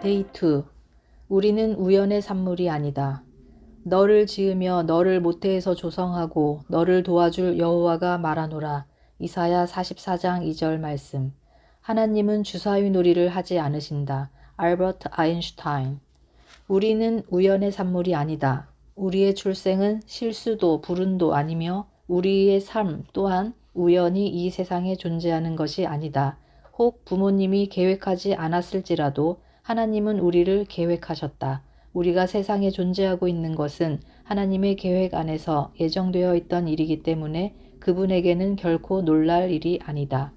데이 2. 우리는 우연의 산물이 아니다. 너를 지으며 너를 모태에서 조성하고 너를 도와줄 여호와가 말하노라. 이사야 44장 2절 말씀. 하나님은 주사위 놀이를 하지 않으신다. 알버트 아인슈타인. 우리는 우연의 산물이 아니다. 우리의 출생은 실수도 불운도 아니며 우리의 삶 또한 우연히 이 세상에 존재하는 것이 아니다. 혹 부모님이 계획하지 않았을지라도 하나님은 우리를 계획하셨다. 우리가 세상에 존재하고 있는 것은 하나님의 계획 안에서 예정되어 있던 일이기 때문에 그분에게는 결코 놀랄 일이 아니다.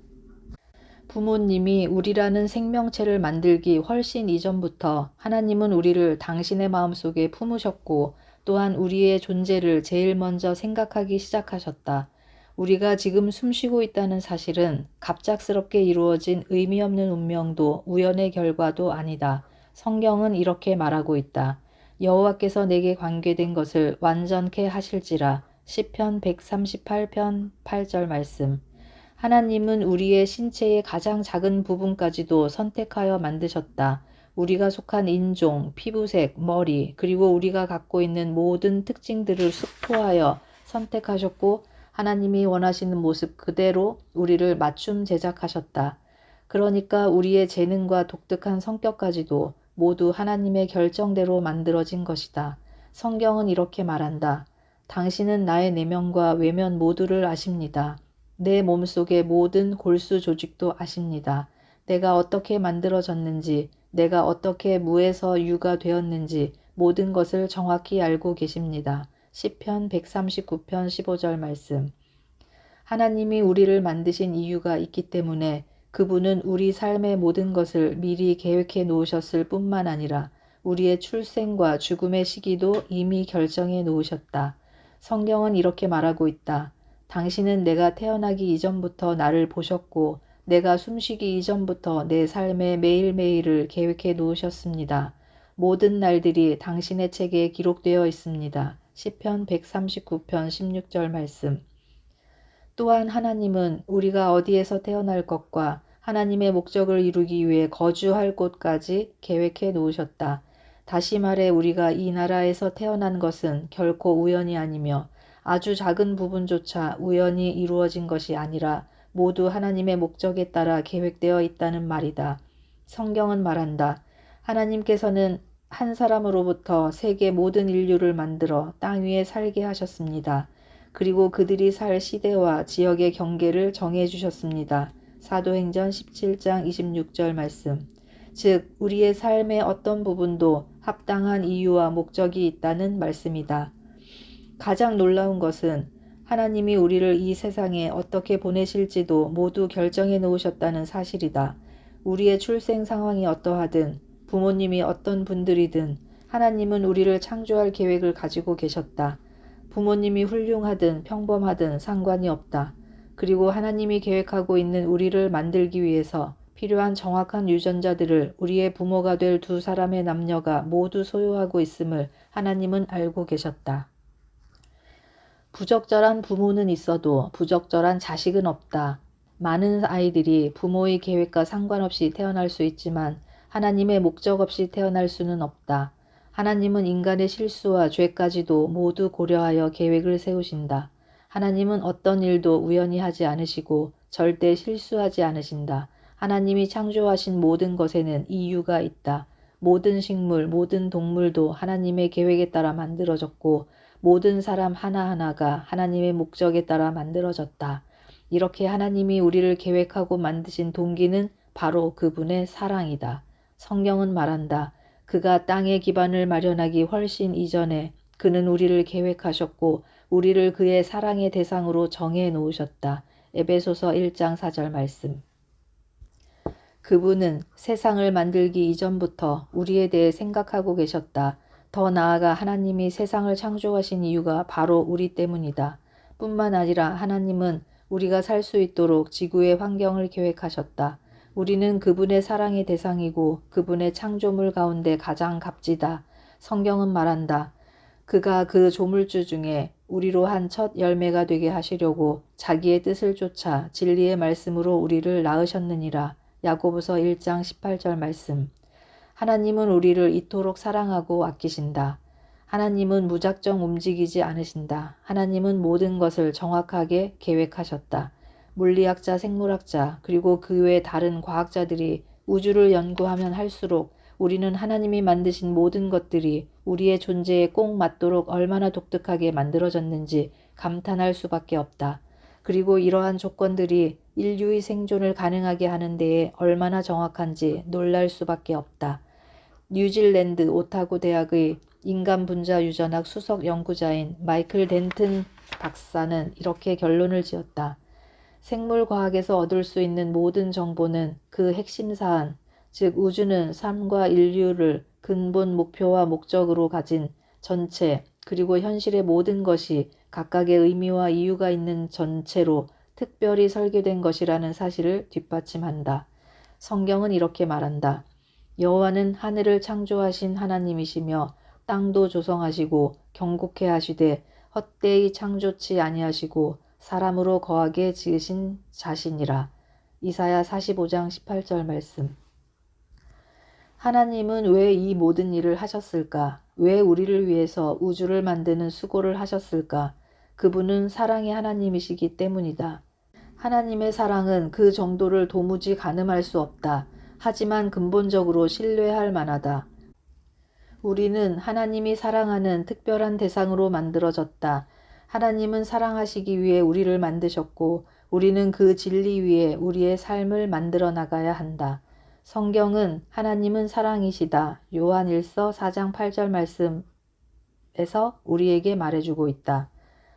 부모님이 우리라는 생명체를 만들기 훨씬 이전부터 하나님은 우리를 당신의 마음속에 품으셨고 또한 우리의 존재를 제일 먼저 생각하기 시작하셨다. 우리가 지금 숨쉬고 있다는 사실은 갑작스럽게 이루어진 의미 없는 운명도 우연의 결과도 아니다. 성경은 이렇게 말하고 있다. 여호와께서 내게 관계된 것을 완전케 하실지라. 시편 138편 8절 말씀. 하나님은 우리의 신체의 가장 작은 부분까지도 선택하여 만드셨다. 우리가 속한 인종, 피부색, 머리, 그리고 우리가 갖고 있는 모든 특징들을 숙포하여 선택하셨고 하나님이 원하시는 모습 그대로 우리를 맞춤 제작하셨다. 그러니까 우리의 재능과 독특한 성격까지도 모두 하나님의 결정대로 만들어진 것이다. 성경은 이렇게 말한다. 당신은 나의 내면과 외면 모두를 아십니다. 내 몸속의 모든 골수 조직도 아십니다. 내가 어떻게 만들어졌는지, 내가 어떻게 무에서 유가 되었는지 모든 것을 정확히 알고 계십니다. 시편 139편 15절 말씀. 하나님이 우리를 만드신 이유가 있기 때문에 그분은 우리 삶의 모든 것을 미리 계획해 놓으셨을 뿐만 아니라 우리의 출생과 죽음의 시기도 이미 결정해 놓으셨다. 성경은 이렇게 말하고 있다. 당신은 내가 태어나기 이전부터 나를 보셨고 내가 숨쉬기 이전부터 내 삶의 매일매일을 계획해 놓으셨습니다. 모든 날들이 당신의 책에 기록되어 있습니다. 시편 139편 16절 말씀. 또한 하나님은 우리가 어디에서 태어날 것과 하나님의 목적을 이루기 위해 거주할 곳까지 계획해 놓으셨다. 다시 말해 우리가 이 나라에서 태어난 것은 결코 우연이 아니며 아주 작은 부분조차 우연히 이루어진 것이 아니라 모두 하나님의 목적에 따라 계획되어 있다는 말이다. 성경은 말한다. 하나님께서는 한 사람으로부터 세계 모든 인류를 만들어 땅 위에 살게 하셨습니다. 그리고 그들이 살 시대와 지역의 경계를 정해 주셨습니다. 사도행전 17장 26절 말씀. 즉 우리의 삶의 어떤 부분도 합당한 이유와 목적이 있다는 말씀이다. 가장 놀라운 것은 하나님이 우리를 이 세상에 어떻게 보내실지도 모두 결정해 놓으셨다는 사실이다. 우리의 출생 상황이 어떠하든 부모님이 어떤 분들이든 하나님은 우리를 창조할 계획을 가지고 계셨다. 부모님이 훌륭하든 평범하든 상관이 없다. 그리고 하나님이 계획하고 있는 우리를 만들기 위해서 필요한 정확한 유전자들을 우리의 부모가 될 두 사람의 남녀가 모두 소유하고 있음을 하나님은 알고 계셨다. 부적절한 부모는 있어도 부적절한 자식은 없다. 많은 아이들이 부모의 계획과 상관없이 태어날 수 있지만 하나님의 목적 없이 태어날 수는 없다. 하나님은 인간의 실수와 죄까지도 모두 고려하여 계획을 세우신다. 하나님은 어떤 일도 우연히 하지 않으시고 절대 실수하지 않으신다. 하나님이 창조하신 모든 것에는 이유가 있다. 모든 식물, 모든 동물도 하나님의 계획에 따라 만들어졌고 모든 사람 하나하나가 하나님의 목적에 따라 만들어졌다. 이렇게 하나님이 우리를 계획하고 만드신 동기는 바로 그분의 사랑이다. 성경은 말한다. 그가 땅의 기반을 마련하기 훨씬 이전에 그는 우리를 계획하셨고 우리를 그의 사랑의 대상으로 정해 놓으셨다. 에베소서 1장 4절 말씀. 그분은 세상을 만들기 이전부터 우리에 대해 생각하고 계셨다. 더 나아가 하나님이 세상을 창조하신 이유가 바로 우리 때문이다. 뿐만 아니라 하나님은 우리가 살 수 있도록 지구의 환경을 계획하셨다. 우리는 그분의 사랑의 대상이고 그분의 창조물 가운데 가장 값지다. 성경은 말한다. 그가 그 조물주 중에 우리로 한 첫 열매가 되게 하시려고 자기의 뜻을 쫓아 진리의 말씀으로 우리를 낳으셨느니라. 야고보서 1장 18절 말씀. 하나님은 우리를 이토록 사랑하고 아끼신다. 하나님은 무작정 움직이지 않으신다. 하나님은 모든 것을 정확하게 계획하셨다. 물리학자, 생물학자, 그리고 그 외 다른 과학자들이 우주를 연구하면 할수록 우리는 하나님이 만드신 모든 것들이 우리의 존재에 꼭 맞도록 얼마나 독특하게 만들어졌는지 감탄할 수밖에 없다. 그리고 이러한 조건들이 인류의 생존을 가능하게 하는 데에 얼마나 정확한지 놀랄 수밖에 없다. 뉴질랜드 오타고 대학의 인간 분자 유전학 수석 연구자인 마이클 덴튼 박사는 이렇게 결론을 지었다. 생물과학에서 얻을 수 있는 모든 정보는 그 핵심 사안, 즉 우주는 삶과 인류를 근본 목표와 목적으로 가진 전체, 그리고 현실의 모든 것이 각각의 의미와 이유가 있는 전체로 특별히 설계된 것이라는 사실을 뒷받침한다. 성경은 이렇게 말한다. 여호와는 하늘을 창조하신 하나님이시며 땅도 조성하시고 경고케 하시되 헛되이 창조치 아니하시고 사람으로 거하게 지으신 자신이라. 이사야 45장 18절 말씀. 하나님은 왜 이 모든 일을 하셨을까? 왜 우리를 위해서 우주를 만드는 수고를 하셨을까? 그분은 사랑의 하나님이시기 때문이다. 하나님의 사랑은 그 정도를 도무지 가늠할 수 없다. 하지만 근본적으로 신뢰할 만하다. 우리는 하나님이 사랑하는 특별한 대상으로 만들어졌다. 하나님은 사랑하시기 위해 우리를 만드셨고 우리는 그 진리 위에 우리의 삶을 만들어 나가야 한다. 성경은 하나님은 사랑이시다. 요한일서 4장 8절 말씀에서 우리에게 말해주고 있다.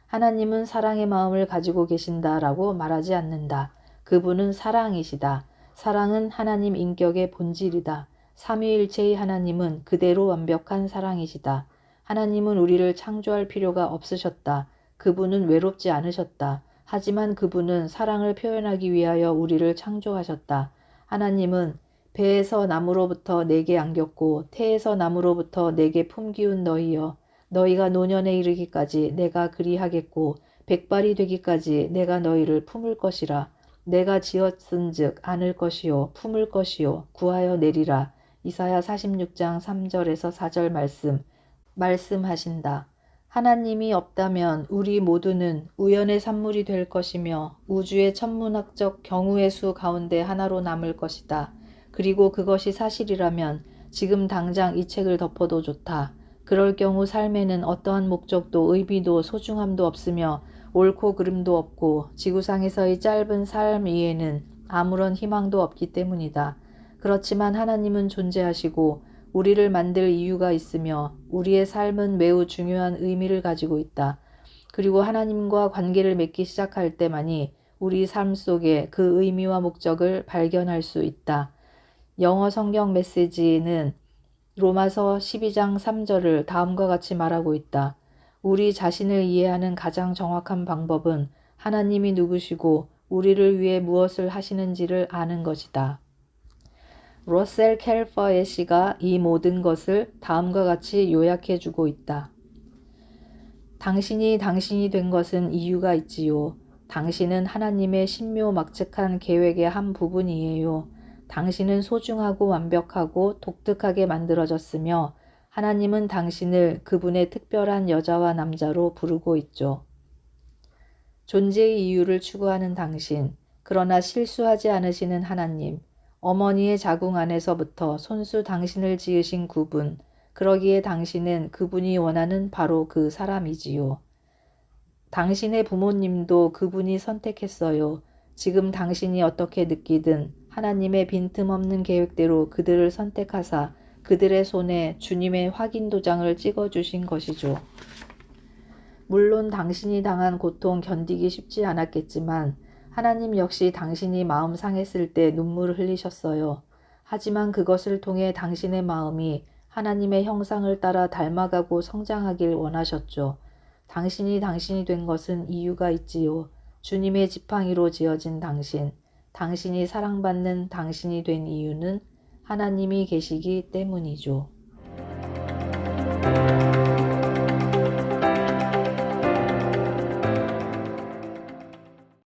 하나님은 사랑의 마음을 가지고 계신다라고 말하지 않는다. 그분은 사랑이시다. 사랑은 하나님 인격의 본질이다. 삼위일체의 하나님은 그대로 완벽한 사랑이시다. 하나님은 우리를 창조할 필요가 없으셨다. 그분은 외롭지 않으셨다. 하지만 그분은 사랑을 표현하기 위하여 우리를 창조하셨다. 하나님은 배에서 나무로부터 내게 안겼고 태에서 나무로부터 내게 품기운 너희여 너희가 노년에 이르기까지 내가 그리하겠고 백발이 되기까지 내가 너희를 품을 것이라. 내가 지었은즉 안을 것이요 품을 것이요 구하여 내리라. 이사야 46장 3절에서 4절 말씀하신다. 하나님이 없다면 우리 모두는 우연의 산물이 될 것이며 우주의 천문학적 경우의 수 가운데 하나로 남을 것이다. 그리고 그것이 사실이라면 지금 당장 이 책을 덮어도 좋다. 그럴 경우 삶에는 어떠한 목적도 의미도 소중함도 없으며 옳고 그름도 없고 지구상에서의 짧은 삶 위에는 아무런 희망도 없기 때문이다. 그렇지만 하나님은 존재하시고 우리를 만들 이유가 있으며 우리의 삶은 매우 중요한 의미를 가지고 있다. 그리고 하나님과 관계를 맺기 시작할 때만이 우리 삶 속에 그 의미와 목적을 발견할 수 있다. 영어 성경 메시지는 로마서 12장 3절을 다음과 같이 말하고 있다. 우리 자신을 이해하는 가장 정확한 방법은 하나님이 누구시고 우리를 위해 무엇을 하시는지를 아는 것이다. 러셀 캘퍼에시가 이 모든 것을 다음과 같이 요약해주고 있다. 당신이 된 것은 이유가 있지요. 당신은 하나님의 신묘막측한 계획의 한 부분이에요. 당신은 소중하고 완벽하고 독특하게 만들어졌으며 하나님은 당신을 그분의 특별한 여자와 남자로 부르고 있죠. 존재의 이유를 추구하는 당신, 그러나 실수하지 않으시는 하나님, 어머니의 자궁 안에서부터 손수 당신을 지으신 그분, 그러기에 당신은 그분이 원하는 바로 그 사람이지요. 당신의 부모님도 그분이 선택했어요. 지금 당신이 어떻게 느끼든 하나님의 빈틈없는 계획대로 그들을 선택하사 그들의 손에 주님의 확인 도장을 찍어주신 것이죠. 물론 당신이 당한 고통 견디기 쉽지 않았겠지만 하나님 역시 당신이 마음 상했을 때 눈물을 흘리셨어요. 하지만 그것을 통해 당신의 마음이 하나님의 형상을 따라 닮아가고 성장하길 원하셨죠. 당신이 된 것은 이유가 있지요. 주님의 지팡이로 지어진 당신이 사랑받는 당신이 된 이유는 하나님이 계시기 때문이죠.